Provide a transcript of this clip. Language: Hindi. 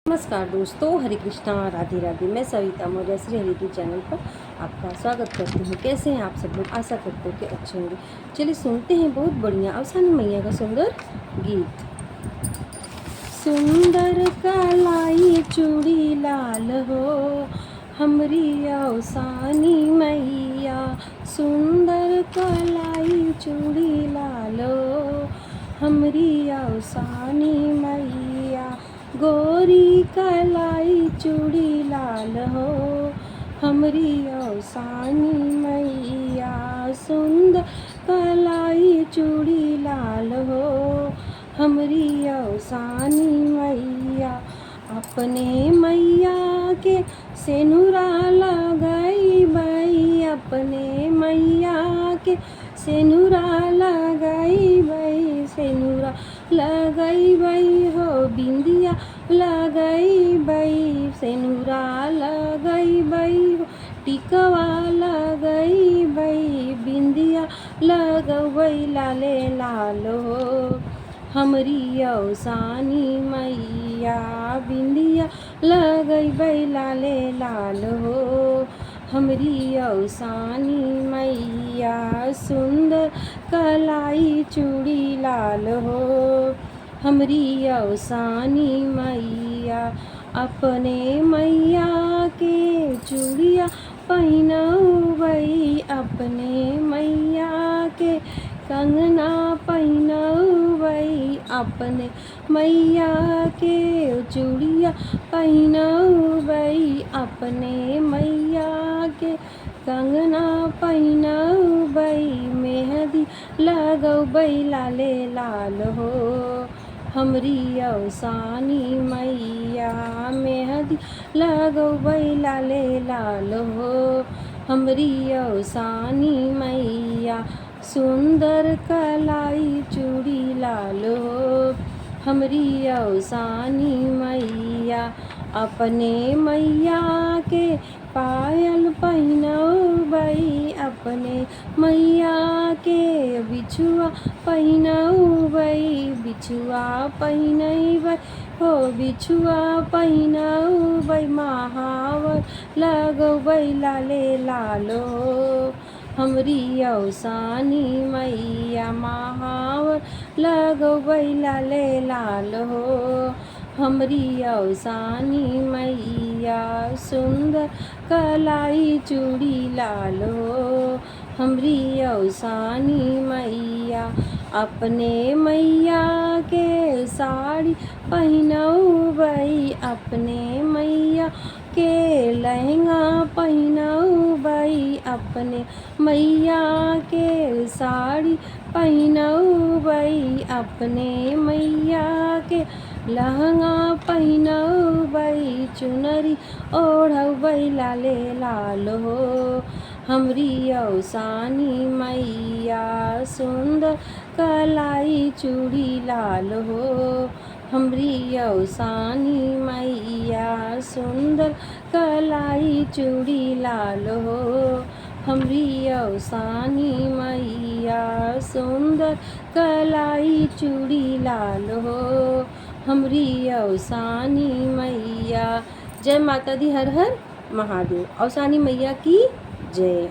नमस्कार दोस्तों, हरे कृष्णा, राधे राधे। मैं सविता मौर्य श्री हरि की चैनल पर आपका स्वागत करती हूँ। कैसे हैं आप सब लोग? आशा करते हो कि अच्छे होंगे। चलिए सुनते हैं बहुत बढ़िया अवसानी मैया का सुंदर गीत। सुंदर कलाई चूड़ी लाल हो हमरी अवसानी मैया, सुंदर कलाई चूड़ी लाल हो हमरी अवसानी मैया, गोरी कलाई चूड़ी लाल हो हमरी अवसानी मैया, सुंदर कलाई चूड़ी लाल हो हमरी अवसानी मैया। अपने मैया के सेनुरा लगाई बई, अपने मैया के सेनुरा लगाई बई, सेनुरा लगाई बई हो बिंदिया लगाई बई, सेनुरा लगाई बई हो टिकवा लगाई बई, बिंदिया लगवई लाले लाल हो हमरी अवसानी मैया, बिंदिया लगई बई लाले लाल हो हमरी अवसानी मैया, सुंदर कलाई चूड़ी लाल हो हमरी अवसानी मैया। अपने मैया के चूड़िया पहिनवई, अपने मैया के कंगना पहिनवई, अपने मैया के चूड़िया पहिनवई, अपने मैया के कंगना पहिनवई, मेहंदी लगवई लाले लाल हो हमरी अवसानी मैया, मेहंदी लगवई लाले लाल हो हमरी अवसानी मैया, सुंदर कलाई चूड़ी लाल हो हमरी अवसानी मैया। अपने मैया के पायल पहिनवई, अपने मैया के बिछुआ पहिनवई, बिछुआ पहिनवई हो बिछुआ पहिनवई, महावर लगवई लाले लाल हो हमरी अवसानी मैया, महावर लगवई लाले लाल हो हमरी अवसानी मैया, सुंदर कलाई चूड़ी लाल हो हमरी अवसानी मैया। अपने मैया के साड़ी पहिनवई, अपने मैया के लहंगा पहिनवई, अपने मैया के साड़ी पहिनवई, अपने मैया के लहंगा पहिनवई, चुनरी ओढ़वई लाले लाल हो हमरी अवसानी मैया, सुंदर कलाई चूड़ी लाल हो हमरी अवसानी मैया, सुंदर कलाई चूड़ी लाल हो हमरी अवसानी मैया, सुंदर कलाई चूड़ी लाल हो हमरी अवसानी मैया। जय माता दी, हर हर महादेव। अवसानी मैया की जय।